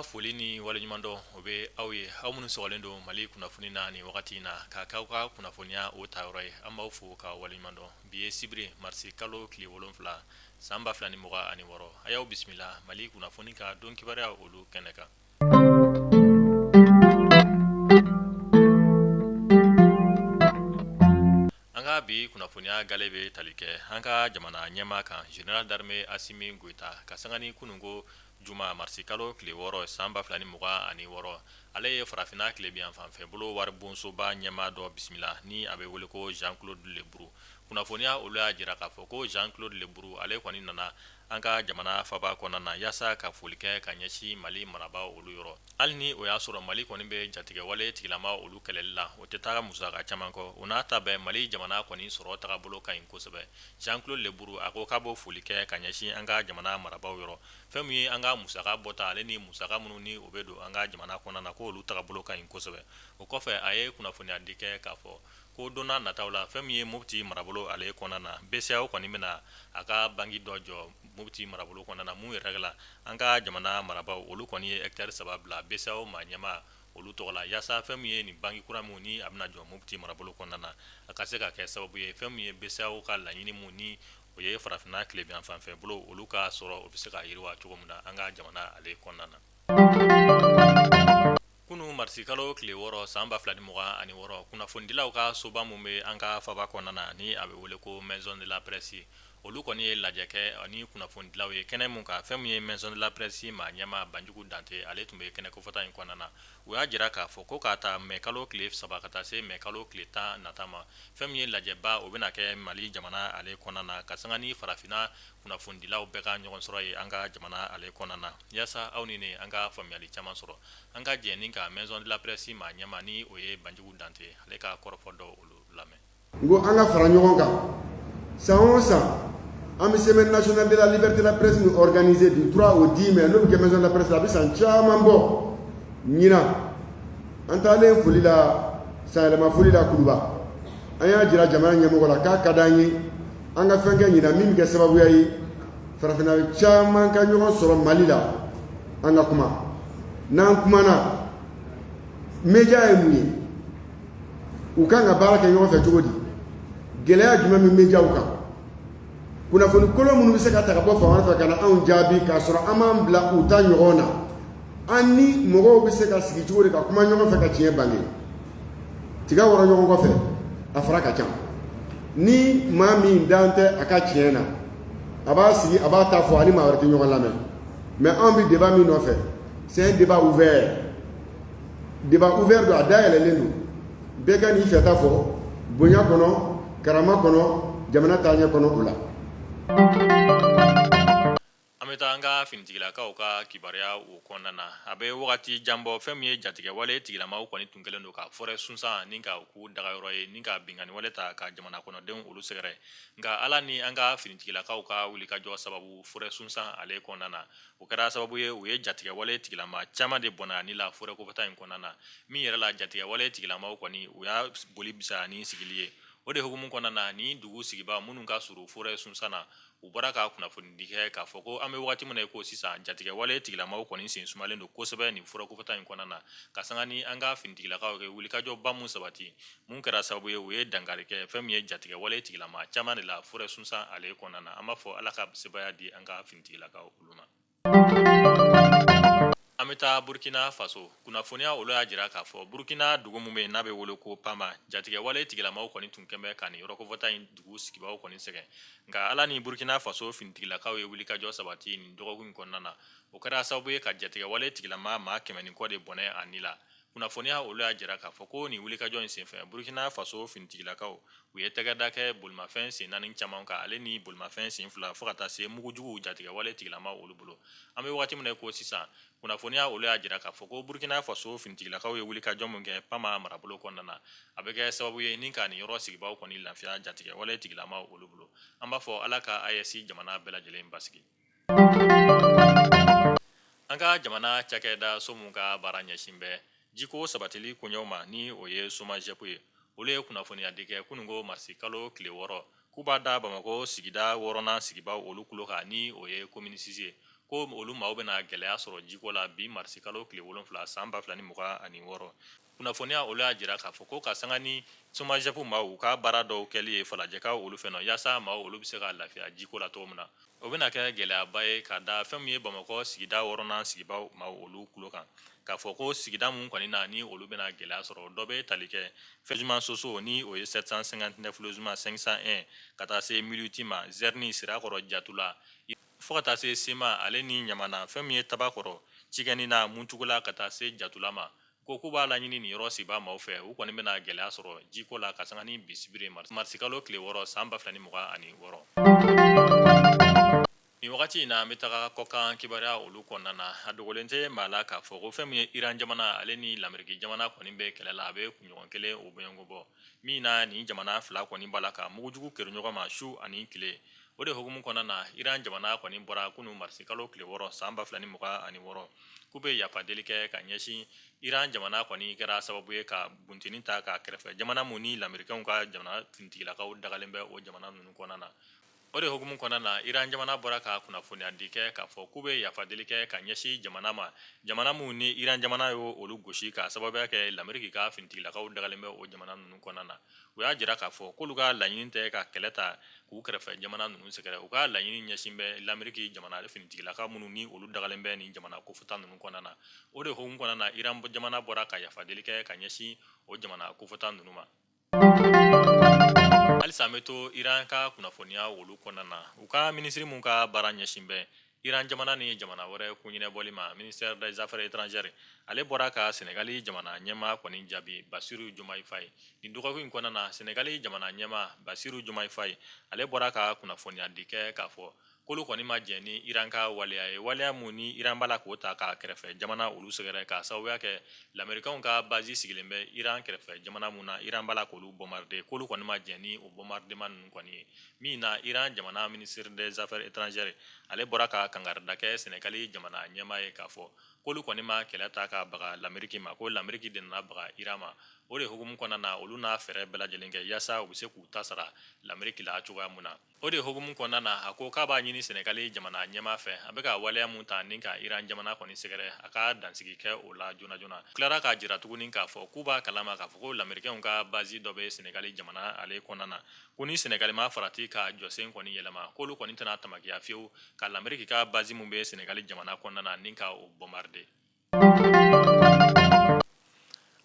foli ni waleɲumandɔn o be aw ye aw minnu sɔgɔlen don Mali kunnafoni na ni wagati na ka k'aw ka kunnafoniya o tayɔrɔ ye an b'aw fo ka waleɲumandɔn bi ye sibiri marisi kalo tile 7 san 2026 a y'aw bisimila Mali kunnafoni ka don kibaruya olu kɛnɛ kan. An ka bi kunnafoniya gale bɛ tali kɛ an ka jamana ɲɛmaa kan General d'Armée Asimi Goita ka sanga ni kunungo juma marisi kalo tile 6 san 2026 ale ye farafinna tilebiyan fanfɛ bolo wari bonsoba ɲɛmaa dɔ bisimila ni a bɛ wele ko Jean-Claude Leburu. Kunnafoniya olu y'a jira k'a fɔ ko Jean-Claude Leburu ale kɔni nana an ka jamana faba kɔnɔna na yaasa ka foli kɛ ka ɲɛsin Mali marabaa olu yɔrɔ. Hali ni o y'a sɔrɔ Mali kɔni bɛ jatigɛwale tigilama olu kɛlɛli la o tɛ taa musaka caman kɔ o n'a ta bɛɛ Mali jamana kɔni sɔrɔ tagabolo ka ɲi kosɛbɛ. Jean-Claude Leburu a ko k'a b'o foli kɛ ka ɲɛsin an ka jamana marabaaw yɔrɔ. Fɛn min ye an ka musaka bɔta ale ni musaka minnu ni o bɛ don an ka jamana kɔnɔna na ko olu tagabolo ka ɲi kosɛbɛ. O kɔfɛ a ye kunnafoniya di kɛ k'a fɔ ko donna nataw la fɛn min ye Mopti marabolo ale kɔnɔna na BCEAO kɔni bɛna a ka banki dɔ jɔ Mopti marabolo kɔnɔna na mun yɛrɛ la an ka jamana marabaaw olu kɔni ye hectare 3 bila BCEAO maa ɲɛmaa olu tɔgɔ la yaasa fɛn min ye nin banki kura min ni a bɛna jɔ Mopti marabolo kɔnɔna na a ka se ka kɛ sababu ye fɛn min ye BCEAO ka laɲini mun ni o ye farafinna tilebiyan fanfɛ bolo olu ka sɔrɔ o bɛ se ka yiriwa cogo min na an ka jamana ale kɔnɔna na. Kunu marisi kalo tile 6 san 2026 kunnafonidilaw ka soba mun bɛ an ka faba kɔnɔna na ni a bɛ wele ko Maison de la Presse olu kɔni ye lajɛ kɛ ani kunnafonidilaw ye kɛnɛ mun kan fɛn min ye Maison de la Presse maa ɲɛmaa Banjugu Dante ale tun bɛ kɛnɛ kofɔta in kɔnɔna na o y'a jira k'a fɔ ko k'a ta mai kalo tile 3 ka taa se mai kalo tile 10 nata ma fɛn min ye lajɛba o bɛna kɛ Mali jamana ale kɔnɔna na ka sanga ni farafinna kunnafonidilaw bɛɛ ka ɲɔgɔn sɔrɔ ye an ka jamana ale kɔnɔna na yaasa aw ni ne an ka faamuyali caman sɔrɔ an ka jɛ ni ka Maison de la Presse maa ɲɛmaa ni o ye Banjugu Dante ale ka kɔrɔfɔ dɔ olu lamɛn. N ko an ka fara ɲɔgɔn kan san o san an bɛ semaine nationale de la liberté de la presse ni organisé du 3 au 10 mai n'o bɛ kɛ Maison de la Presse a bɛ san caman bɔ ɲinan an taalen foli la sanyɛlɛma foli la Kuluba an y'a jira jamana ɲɛmɔgɔ la k'a ka d'an ye an ka fɛn kɛ ɲinan min bɛ kɛ sababuya ye farafinna caman ka ɲɔgɔn sɔrɔ Mali la an ka kuma n'an kumana média ye mun ye u kan ka baara kɛ ɲɔgɔn fɛ cogo di gɛlɛya jumɛn min médiaw kan kunnafoni kolon minnu bɛ se ka ta ka bɔ fan wɛrɛ fɛ ka na anw jaabi k'a sɔrɔ an m'an bila u ta ɲɔgɔn na an ni mɔgɔw bɛ se ka sigi cogo di ka kuma ɲɔgɔn fɛ ka tiɲɛ bange tiga wɔrɔ ɲɔgɔn kɔfɛ a fara ka ca ni maa min dan tɛ a ka tiɲɛ na a b'a sigi a b'a ta fɔ ani maa wɛrɛ tɛ ɲɔgɔn lamɛn mais anw bɛ débat min nɔfɛ c'est un débat ouvert don a dayɛlɛlen don bɛɛ ka n'i fɛta fɔ bonya kɔnɔ karama kɔnɔ jamana taaɲɛ kɔnɔ o la. An bɛ taa an ka finitigilakaw ka kibaruya o kɔnɔna na a bɛ wagati jan bɔ fɛn min ye jatigɛwale tigilamaw kɔni tun kɛlen don ka forêt sunsan ni ka k'u dagayɔrɔ ye ni ka binganiwale ta ka jamana kɔnɔdenw olu sɛgɛrɛ nka ala ni an ka finitigilakaw ka wulikajɔ sababu forêt sunsan ale kɔnɔna na o kɛra sababu ye u ye jatigɛwale tigilama caman de bɔnna ani la forêt kofɔta in kɔnɔna na min yɛrɛ la jatigɛwale tigilamaw kɔni u y'a boli bisa ni sigili ye o de hukumu kɔnɔna na ni dugu sigibaa minnu ka surun forêt sunsan na u bɔra ka kunnafoni di kɛ k'a fɔ ko an bɛ wagati min na i ko sisan jatigɛwale tigilamaw kɔni sen sumalen don kosɛbɛ nin forêt kofɔta in kɔnɔna na ka sanga ni an ka finitigilakaw kɛ wulikajɔba mun sabati mun kɛra sababu ye u ye dankari kɛ fɛn min ye jatigɛwale tigilama caman de la forêt sunsan ale kɔnɔna na an b'a fɔ ala ka sebaya di an ka finitigilakaw olu ma. An bɛ taa Burkina Faso kunnafoniya olu y'a jira k'a fɔ Burkina dugu min bɛ yen n'a bɛ wele ko Pama jatigɛwale tigilamaw kɔni tun kɛn bɛ ka nin yɔrɔ kofɔta in dugu sigibaaw kɔni sɛgɛn nka ala ni Burkina Faso finitigilakaw ye wulikajɔ sabati nin dɔgɔkun in kɔnɔna na o kɛra sababu ye ka jatigɛwale tigilama maa 100 ni kɔ de bɔnɛ a ni la kunnafoniya olu y'a jira k'a fɔ ko nin wulikajɔ in senfɛ Burkina Faso finitigilakaw u ye tɛgɛda kɛ bolimafɛn sen 4 caman kan ale ni bolimafɛn sen 2 fo ka taa se mugujugu jatigɛwale tigilama olu bolo an bɛ wagati min na ko sisan kunnafoniya olu y'a jira k'a fɔ ko Burkina Faso finitigilakaw ye wulikajɔ mun kɛ Pama marabolo kɔnɔna na a bɛ kɛ sababu ye ni ka nin yɔrɔ sigibaaw kɔni lafiya jatigɛwale tigilama olu bolo an b'a fɔ ala ka AES jamana bɛɛ lajɛlen basigi. An ka jamana cakɛda so mun ka baara ɲɛsin bɛ jiko sabatili koɲɛw ma ni o ye SOMAGEP ye olu ye kunnafoniya di kɛ kunungo marisi kalo tile 6 k'u b'a da Bamako sigida 6nan sigibaaw olu kulo kan ni o ye commune 6 ye ko olu maaw bɛna gɛlɛya sɔrɔ jiko la bi marisi kalo tile 7 san 2026 kunnafoniya olu y'a jira k'a fɔ ko ka sanga ni somajepu maaw u ka baara dɔw kɛli ye falajɛkaw olu fɛ nɔ yaasa maaw olu bɛ se ka lafiya jiko la cogo min na o bɛna kɛ gɛlɛyaba ye ka da fɛn min ye bamakɔ sigida 6nan sigibaw maaw olu kulo kan k'a fɔ ko sigida mun kɔni na ni olu bɛna gɛlɛya sɔrɔ dɔ bɛ tali kɛ fɛjuma soso ni o ye 759 logement 501 ka taa se Minuti ma Zerni Sirakɔrɔ Jatula fo ka taa se Sema ale ni Ɲamana fɛn min ye Tabakɔrɔ Cikɛni na Muntugula ka taa se Jatula ma ko k'u b'a laɲini nin yɔrɔ siba maaw fɛ u kɔni bɛna gɛlɛya sɔrɔ jiko la ka sanga ni bisibiri marisi kalo tile 6 san 2026 nin wagati in na an bɛ taga kɔkan kibaruya olu kɔnɔna na a dogolen tɛ maa la k'a fɔ ko fɛn min ye Iran jamana ale ni Lameriki jamana kɔni bɛ kɛlɛ la a bɛ kunɲɔgɔn kelen o bɔɲɔgɔn bɔ min na nin jamana fila kɔni b'a la ka mugujugu kɛru ɲɔgɔn ma su ani tile o de hukumu kɔnɔna na Iran jamana kɔni bɔra kunu marisi kalo tile 6 san 2026 k'u bɛ yafa deli kɛ ka ɲɛsin Iran jamana kɔni kɛra sababu ye ka buntini ta ka kɛrɛfɛ jamana mun ni Lamerikɛnw ka jamana fintigilakaw dagalen bɛ o jamana ninnu kɔnɔna na o de hukumu kɔnɔna na Iran jamana bɔra ka kunnafoniya di kɛ k'a fɔ k'u bɛ yafa deli kɛ ka ɲɛsin jamana ma jamana mun ni Iran jamana y'o olu gosi ka sababuya kɛ Lameriki ka fintigilakaw dagalen bɛ o jamana ninnu kɔnɔna na u y'a jira k'a fɔ k'olu ka laɲini tɛ ka kɛlɛ ta k'u kɛrɛfɛ jamana ninnu sɛgɛrɛ u ka laɲini ɲɛsin bɛ Lameriki jamana finitigilaka minnu ni olu dagalen bɛ nin jamana kofɔta ninnu kɔnɔna na o de hukumu kɔnɔna na Iran jamana bɔra ka yafa deli kɛ ka ɲɛsin o jamana kofɔta ninnu ma halisa an bɛ to Iran ka kunnafoniya olu kɔnɔna na u ka minisiri mun ka baara ɲɛsin bɛ Iran jamana ni jamana wɛrɛ kunɲinɛbɔli ma ministère des affaires étrangères ale bɔra ka Senegali jamana ɲɛmaa kɔni jaabi Basiru Jomayi Faye nin dɔgɔkun in kɔnɔna na Senegali jamana ɲɛmaa Basiru Jomayi Faye ale bɔra ka kunnafoniya di kɛ k'a fɔ k'olu kɔni ma jɛn ni Iran ka waleya ye waleya mun ni Iran b'a la k'o ta ka kɛrɛfɛ jamana olu sɛgɛrɛ ka sababuya kɛ Lamerikɛnw ka base sigilen bɛ Iran kɛrɛfɛ jamana mun na Iran b'a la k'olu bombarder k'olu kɔni ma jɛn ni o bombardement ninnu kɔni ye min na Iran jamana ministère des affaires étrangères ale bɔra ka kangarida kɛ Senegali jamana ɲɛmaa ye k'a fɔ k'olu kɔni ma kɛlɛ ta ka baga Lameriki ma ko Lameriki de nana baga Iran ma o de hukumu kɔnɔna na olu n'a fɛɛrɛ bɛɛ lajɛlen kɛ yaasa u bɛ se k'u ta sara Lameriki la cogoya mun na o de hukumu kɔnɔna na a ko k'a b'a ɲini Senegali jamana ɲɛmaa fɛ a bɛ ka waleya mun ta ni ka Iran jamana kɔni sɛgɛrɛ a ka dansigi kɛ o la joona joona tilara k'a jira tuguni k'a fɔ k'u b'a kalama k'a fɔ ko Lamerikɛnw ka base dɔ bɛ Senegali jamana ale kɔnɔna na ko ni Senegali ma farati ka jɔsen kɔni yɛlɛma k'olu kɔni tɛna tamakiya fiyewu ka Lameriki ka base mun bɛ Senegali jamana kɔnɔna na ni ka o bombarder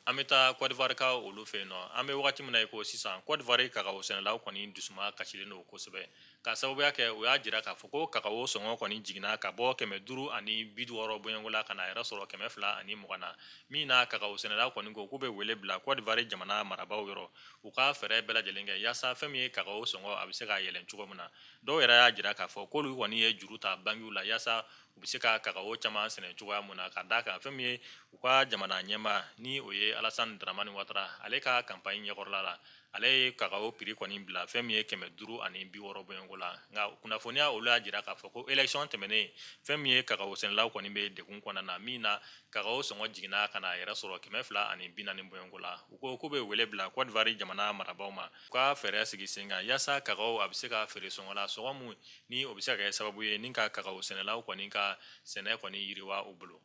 an bɛ taa Côte d'Ivoire ka olu fɛ yen nɔ an bɛ wagati min na i ko sisan Côte d'Ivoire kakao sɛnɛlaw kɔni dusuma kasilen don kosɛbɛ ka sababuya kɛ u y'a jira k'a fɔ ko kakao sɔngɔ kɔni jiginna ka bɔ 560 bɔɲɔngo la ka na yɛrɛ sɔrɔ 220 na min na kakao sɛnɛlaw kɔni ko k'u bɛ wele bila Côte d'Ivoire jamana marabaw yɔrɔ u ka fɛɛrɛ bɛɛ lajɛlen kɛ yaasa fɛn min ye kakao sɔngɔ a bɛ se ka yɛlɛn cogo min na dɔw yɛrɛ y'a jira k'a fɔ k'olu kɔni ye juru ta bangiw la yaasa u bɛ se ka kakao caman sɛnɛ cogoya mun na ka d'a kan fɛn min ye u ka jamana ɲɛmaa ni o ye Alassane Dramane Ouattara ale ka campagne ɲɛkɔrɔla la ale ye kakao prix kɔni bila fɛn min ye 560 bɔɲɔngo la nka kunnafoniya olu y'a jira k'a fɔ ko élection tɛmɛnen fɛn min ye kakao sɛnɛlaw kɔni bɛ degun kɔnɔna na min na kakao sɔngɔ jiginna ka na yɛrɛ sɔrɔ 240 bɔɲɔngo la u ko k'u bɛ wele bila Côte d'Ivoire jamana marabaw ma u ka fɛɛrɛ sigi sen kan yaasa kakao a bɛ se ka feere sɔngɔ la sɔngɔ mun ni o bɛ se ka kɛ sababu ye ni ka kakao sɛnɛlaw kɔni ka sɛnɛ kɔni yiriwa u bolo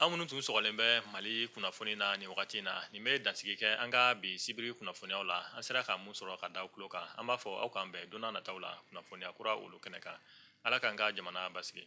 an minnu tun sɔgɔlen bɛ Mali kunnafoni na nin wagati in na nin bɛ dansigi kɛ an ka bi sibiri kunnafoniyaw la an sera ka mun sɔrɔ ka da aw tulo kan an b'a fɔ aw k'an bɛn don n'a nataw la kunnafoniya kura olu kɛnɛ kan Ala k'an ka jamana basigi